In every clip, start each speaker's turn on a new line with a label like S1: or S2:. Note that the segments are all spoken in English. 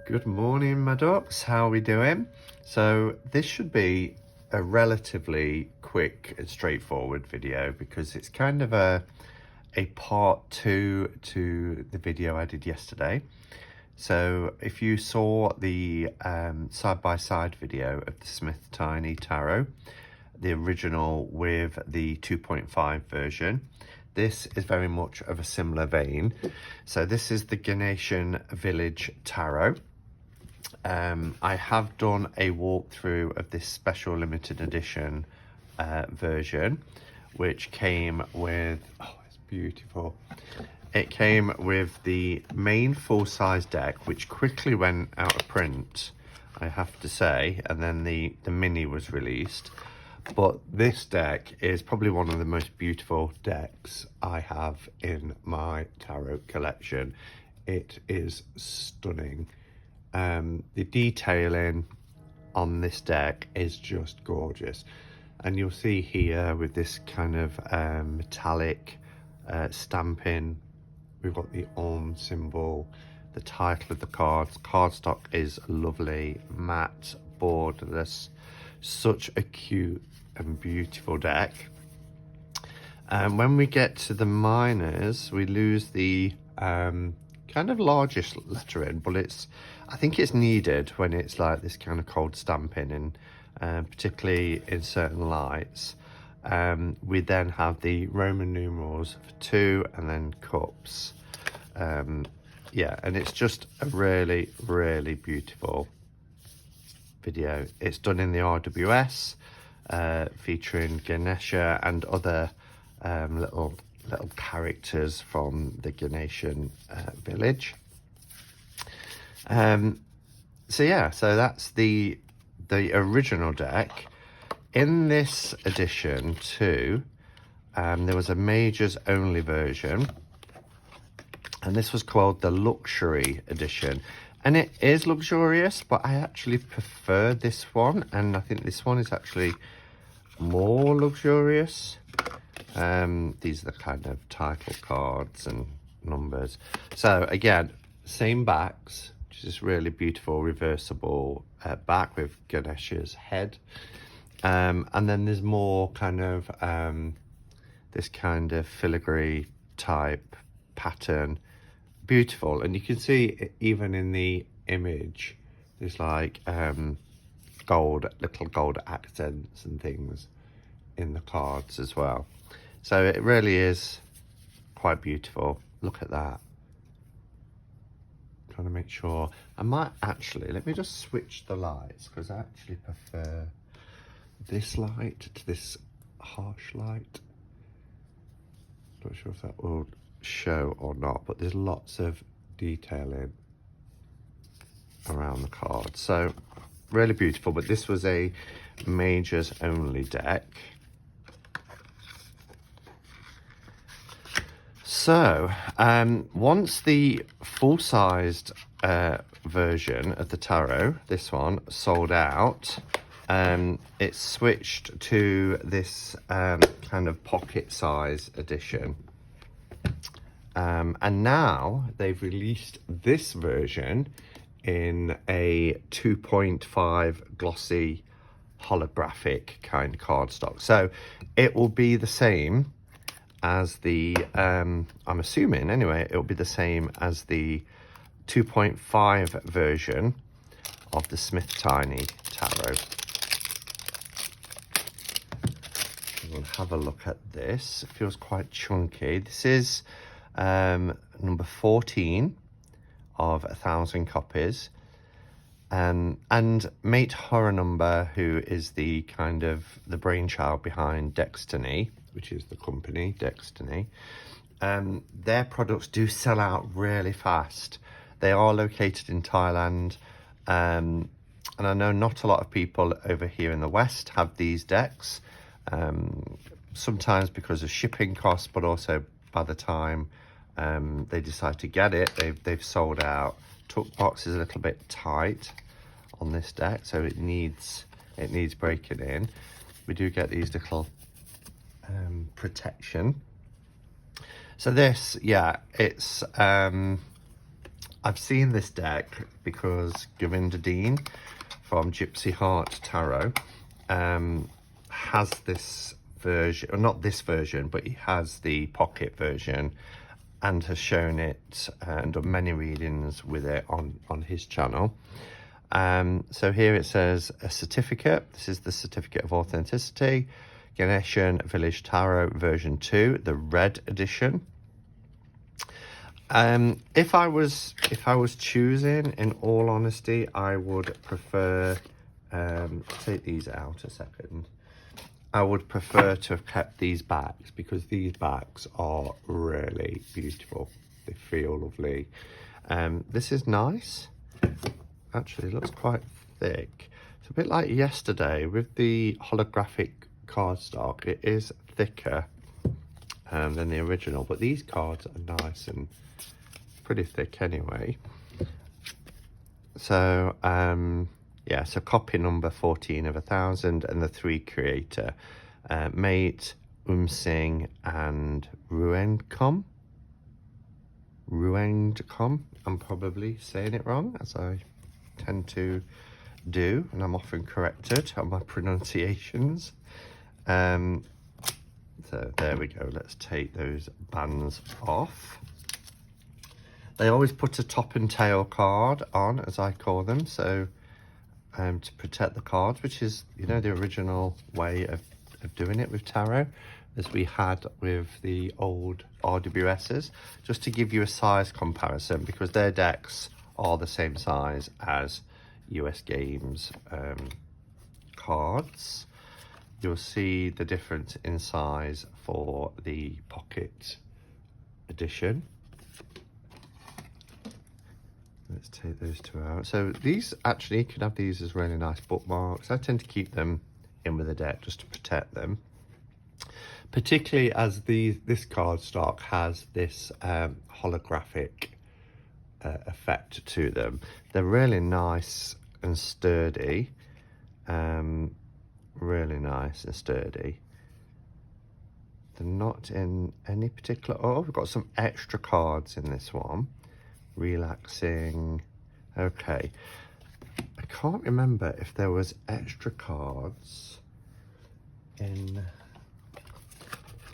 S1: Good morning, my ducks. How are we doing? So this should be a relatively quick and straightforward video because it's kind of a part two to the video I did yesterday. So if you saw the side-by-side video of the Smith Tiny Tarot, the original with the 2.5 version, this is very much of a similar vein. So this is the Ganeshian Village Tarot. I have done a walkthrough of this special limited edition version, which came with, oh, it's beautiful. It came with the main full-size deck, which quickly went out of print, I have to say, and then the mini was released. But this deck is probably one of the most beautiful decks I have in my tarot collection. It is stunning. The detailing on this deck is just gorgeous, and you'll see here with this kind of metallic stamping, we've got the Om symbol, the title of the cards. Cardstock is lovely, matte, borderless, such a cute and beautiful deck. And when we get to the minors, we lose the kind of largest lettering, but I think it's needed when it's like this kind of cold stamping, and particularly in certain lights. We then have the Roman numerals for 2 and then cups. Yeah, and it's just a really, really beautiful video. It's done in the RWS, featuring Ganesha and other little characters from the Ganeshian village. So yeah, so that's the original deck. In this edition too, there was a majors only version, and this was called the luxury edition, and it is luxurious, but I actually prefer this one, and I think this one is actually more luxurious. These are the kind of title cards and numbers. So again, same backs, which is really beautiful reversible back with Ganesha's head, and then there's more kind of this kind of filigree type pattern, beautiful. And you can see even in the image there's like little gold accents and things in the cards as well. So it really is quite beautiful. Look at that. Trying to make sure. I might actually, let me just switch the lights, because I actually prefer this light to this harsh light. Not sure if that will show or not, but there's lots of detailing around the card. So really beautiful, but this was a majors only deck. So once the full-sized version of the tarot, this one, sold out, it switched to this kind of pocket size edition, and now they've released this version in a 2.5 glossy holographic kind of cardstock. So it will be the same as the I'm assuming anyway, it will be the same as the 2.5 version of the Smith Tiny Tarot. We'll have a look at this. It feels quite chunky. This is number 14 of 1,000 copies, and Mate Horror Number, who is the kind of the brainchild behind Destiny, which is the company Destiny, their products do sell out really fast. They are located in Thailand, and I know not a lot of people over here in the West have these decks, sometimes because of shipping costs, but also by the time they decide to get it, they've sold out. Tuck box is a little bit tight on this deck, so it needs breaking in. We do get these little protection. So this, yeah, it's I've seen this deck because Govinda Dean from Gypsy Heart Tarot has this version, or not this version, but he has the pocket version and has shown it and done many readings with it on his channel. So here it says a certificate. This is the certificate of authenticity, Ganeshian Village Tarot version 2, the red edition. If I was choosing, in all honesty, I would prefer, take these out a second. I would prefer to have kept these backs because these backs are really beautiful. They feel lovely. This is nice. Actually, it looks quite thick. It's a bit like yesterday with the holographic cardstock. It is thicker than the original, but these cards are nice and pretty thick anyway. So yeah, so copy number 14 of 1,000 and the 3 creator, Mate, Singh and Ruencom. I'm probably saying it wrong, as I tend to do, and I'm often corrected on my pronunciations. So there we go. Let's take those bands off. They always put a top and tail card on, as I call them, so to protect the cards, which is, you know, the original way of doing it with tarot, as we had with the old RWSs, just to give you a size comparison, because their decks are the same size as US Games cards. You'll see the difference in size for the pocket edition. Let's take those 2 out. So these, actually, you could have these as really nice bookmarks. I tend to keep them in with the deck just to protect them, particularly as this cardstock has this holographic effect to them. They're really nice and sturdy. Really nice and sturdy. They're not in any particular... Oh, we've got some extra cards in this one. Relaxing. Okay. I can't remember if there was extra cards in...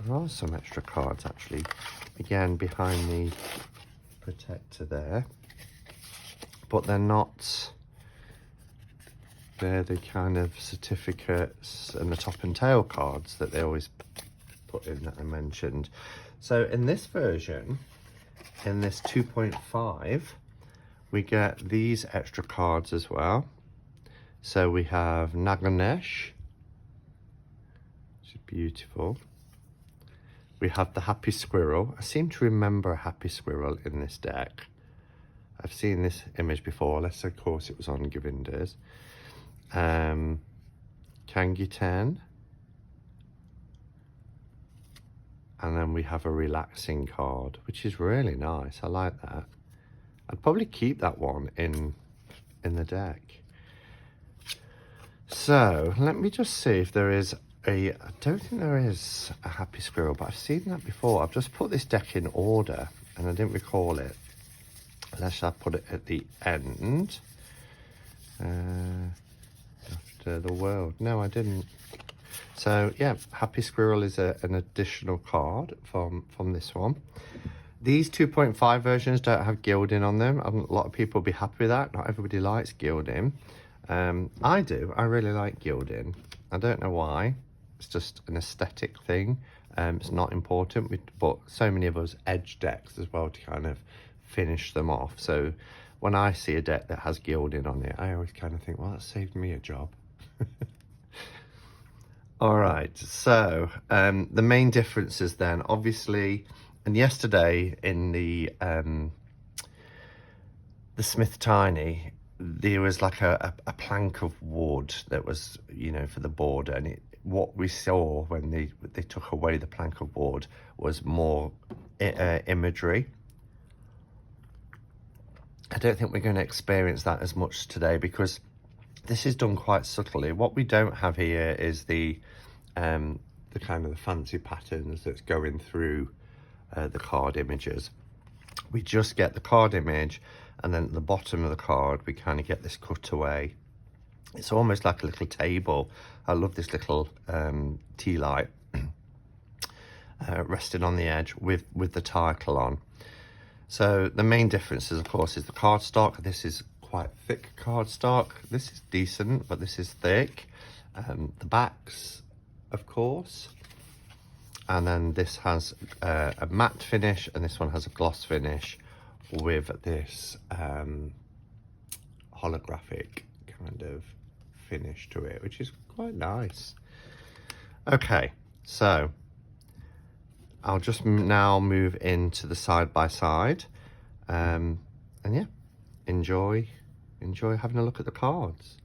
S1: There are some extra cards, actually. Again, behind the protector there. But they're not... They're the kind of certificates and the top and tail cards that they always put in that I mentioned. So in this version, in this 2.5, we get these extra cards as well. So we have Naganesh, which is beautiful. We have the Happy Squirrel. I seem to remember a Happy Squirrel in this deck. I've seen this image before, unless of course it was on Govinda's. Kangitan, and then we have a relaxing card, which is really nice. I like that. I'd probably keep that one in the deck. So let me just see if there is I don't think there is a Happy Squirrel, but I've seen that before. I've just put this deck in order and I didn't recall it, unless I put it at the end. After the world. No, I didn't. So yeah, Happy Squirrel is an additional card from this one. These 2.5 versions don't have gilding on them. A lot of people will be happy with that. Not everybody likes gilding. I do. I really like gilding. I don't know why. It's just an aesthetic thing. It's not important, but so many of us edge decks as well to kind of finish them off. So when I see a deck that has gilding on it, I always kind of think, well, that saved me a job. All right, so the main differences then, obviously, and yesterday in the Smith Tiny, there was like a plank of wood that was, you know, for the border, and what we saw when they took away the plank of wood was more imagery. I don't think we're going to experience that as much today because this is done quite subtly. What we don't have here is the kind of the fancy patterns that's going through the card images. We just get the card image And then at the bottom of the card, we kind of get this cutaway. It's almost like a little table. I love this little tea light resting on the edge with the title on. So the main differences, of course, is the cardstock. This is quite thick cardstock. This is decent, but this is thick. The backs, of course. And then this has a matte finish, and this one has a gloss finish with this holographic kind of finish to it, which is quite nice. Okay, so I'll just now move into the side by side, and yeah, enjoy having a look at the cards.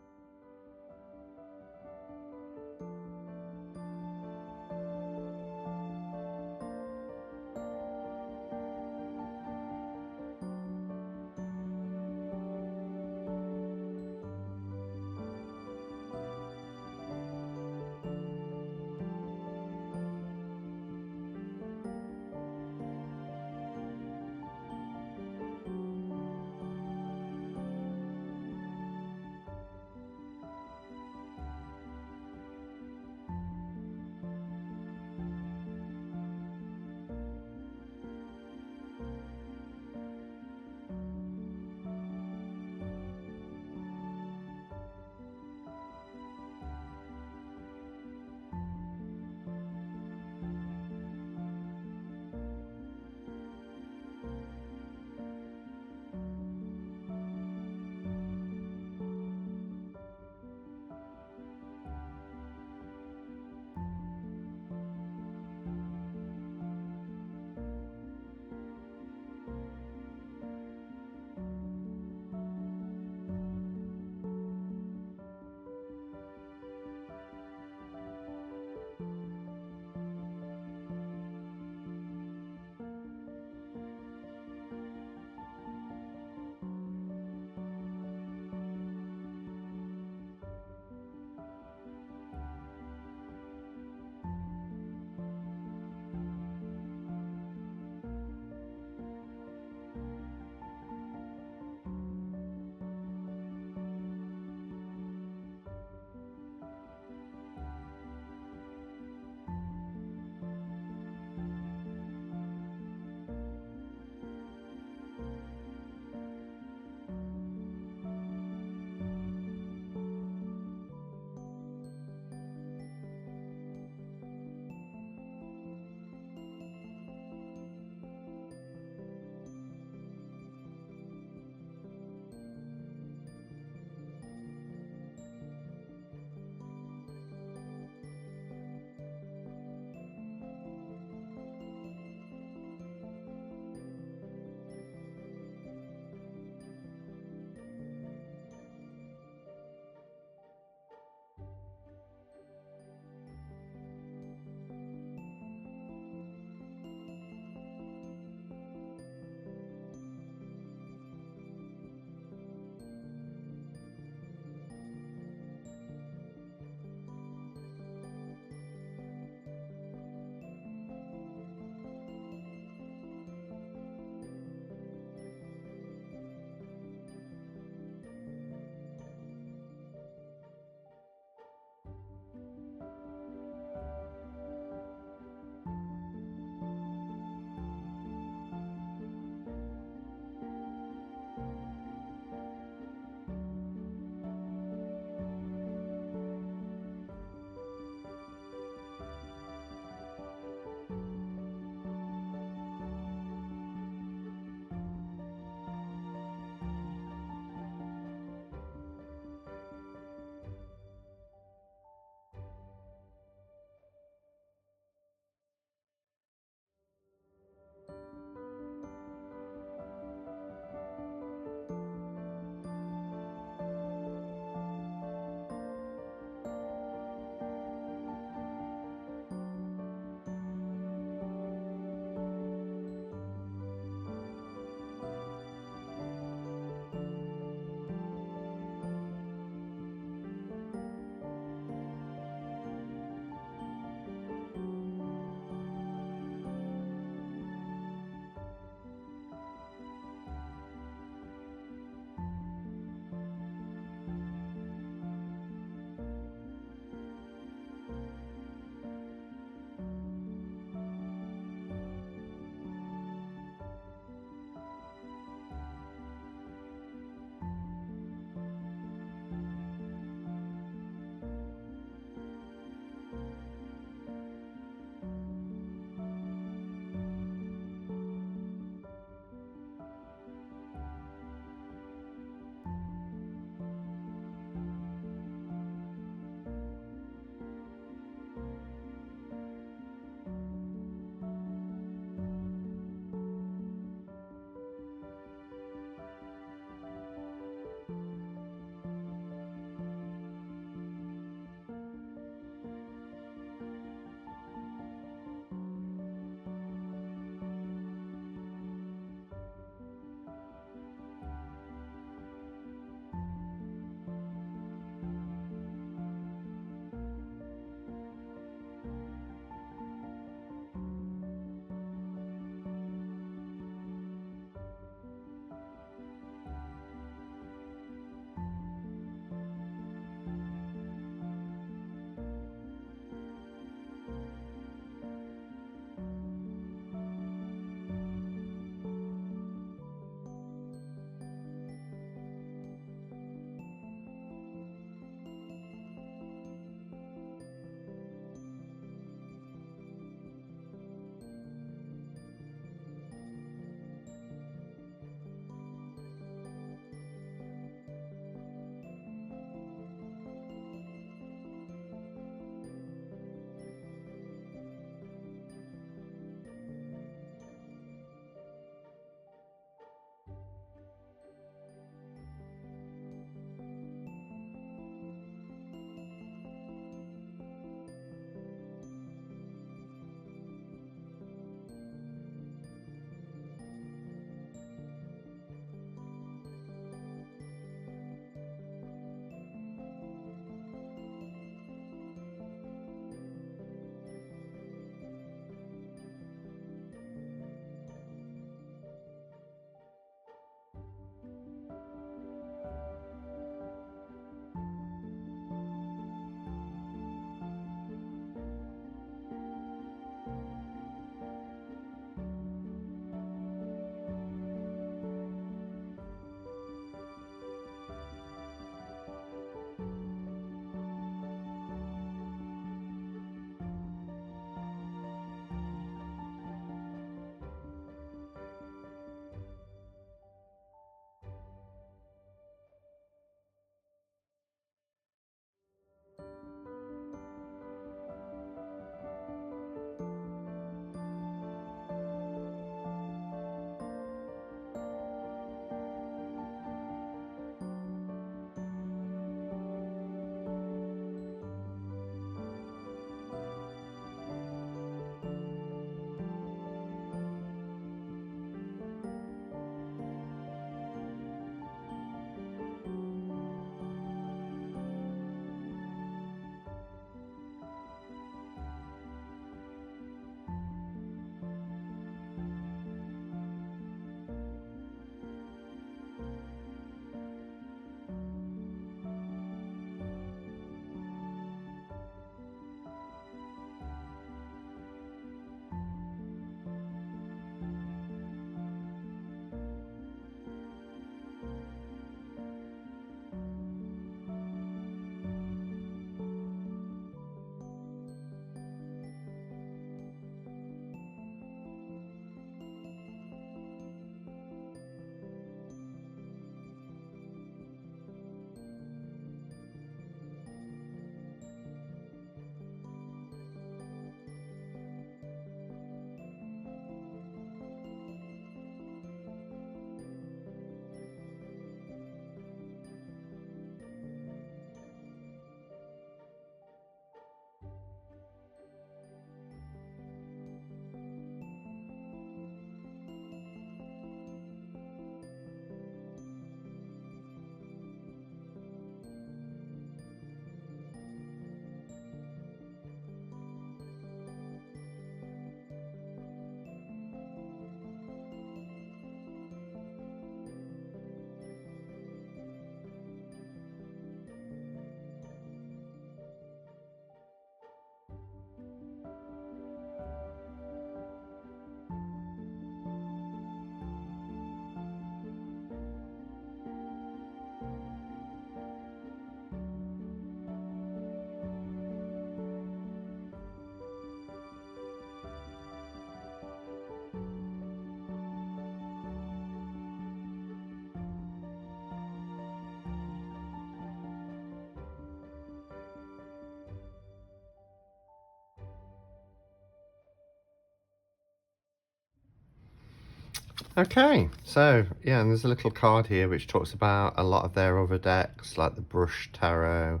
S1: Okay, so yeah, and there's a little card here which talks about a lot of their other decks, like the Brush Tarot,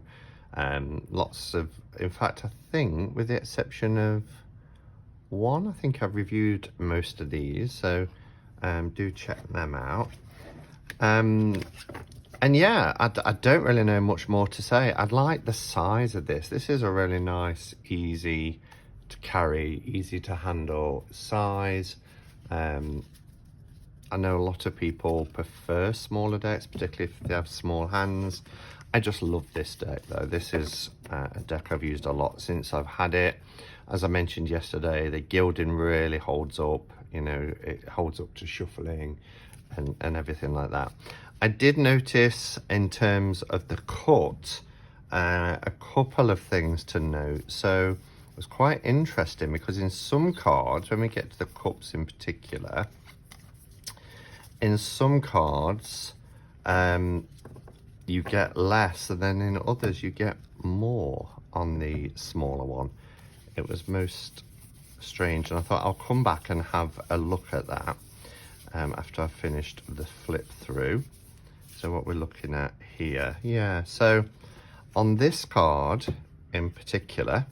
S1: lots of, in fact, I think with the exception of one, I think I've reviewed most of these, so do check them out. And yeah, I don't really know much more to say. I like the size of this. This is a really nice, easy to carry, easy to handle size. I know a lot of people prefer smaller decks, particularly if they have small hands. I just love this deck though. This is a deck I've used a lot since I've had it. As I mentioned yesterday, the gilding really holds up, you know, it holds up to shuffling and everything like that. I did notice in terms of the cut, a couple of things to note. So it was quite interesting because in some cards, when we get to the cups in particular, in some cards, you get less, and then in others you get more on the smaller one. It was most strange, and I thought I'll come back and have a look at that after I've finished the flip through. So what we're looking at here, yeah, so on this card in particular,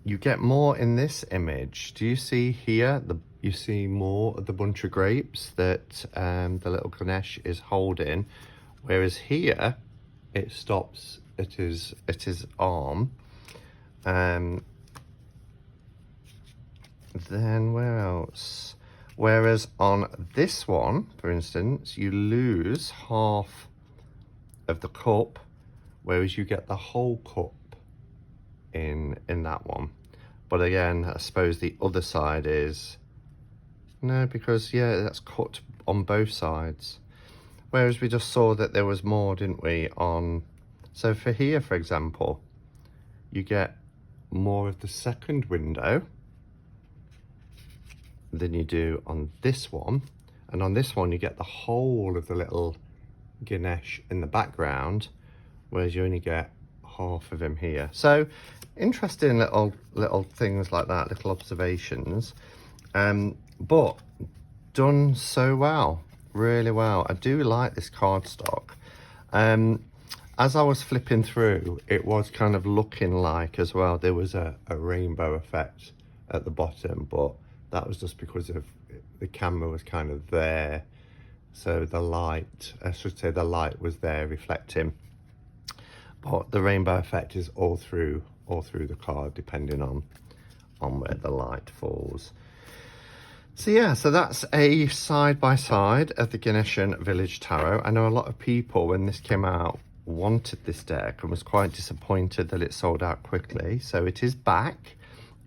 S1: you get more in this image. Do you see here, you see more of the bunch of grapes that the little Ganesh is holding, whereas here it stops at his arm. Then where else? Whereas on this one, for instance, you lose half of the cup, whereas you get the whole cup in that one. But again, I suppose the other side is, no, because yeah, that's cut on both sides. Whereas we just saw that there was more, didn't we, on, so for here, for example, you get more of the second window than you do on this one. And on this one, you get the whole of the little Ganesh in the background, whereas you only get half of him here. So interesting little things like that, little observations, but done so well, really well. I do like this cardstock. As I was flipping through, it was kind of looking like as well there was a rainbow effect at the bottom, but that was just because of the camera was kind of there, so the light, I should say the light was there reflecting. But the rainbow effect is all through the card, depending on where the light falls. So yeah, so that's a side-by-side of the Ganeshian Village Tarot. I know a lot of people, when this came out, wanted this deck and was quite disappointed that it sold out quickly. So it is back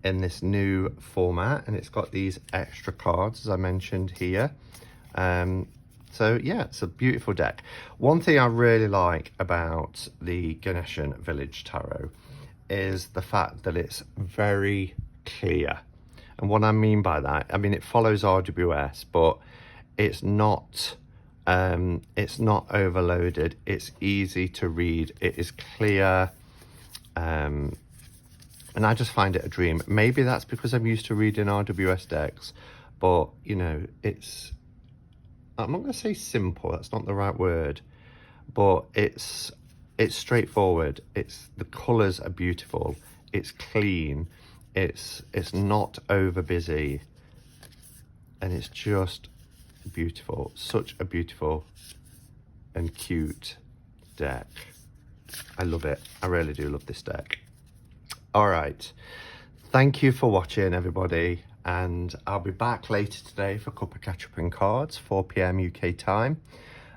S1: in this new format, and it's got these extra cards, as I mentioned here. So yeah, it's a beautiful deck. One thing I really like about the Ganeshian Village Tarot is the fact that it's very clear. And what I mean by that, I mean, it follows RWS, but it's not overloaded. It's easy to read. It is clear. And I just find it a dream. Maybe that's because I'm used to reading RWS decks, but you know, I'm not going to say simple, that's not the right word, but it's straightforward. The colours are beautiful, it's clean, it's not over busy, and it's just beautiful. Such a beautiful and cute deck. I love it. I really do love this deck. All right, thank you for watching, everybody, and I'll be back later today for a couple of catch-up and cards, 4 PM UK time,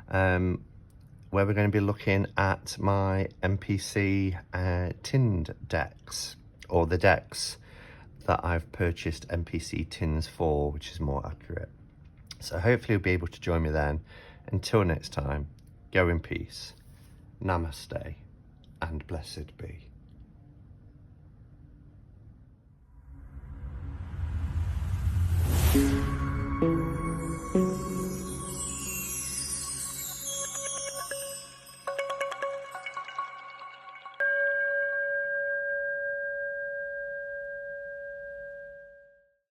S1: where we're going to be looking at my MPC tinned decks, or the decks that I've purchased MPC tins for, which is more accurate. So hopefully you'll be able to join me then. Until next time, go in peace, namaste, and blessed be. Thank you.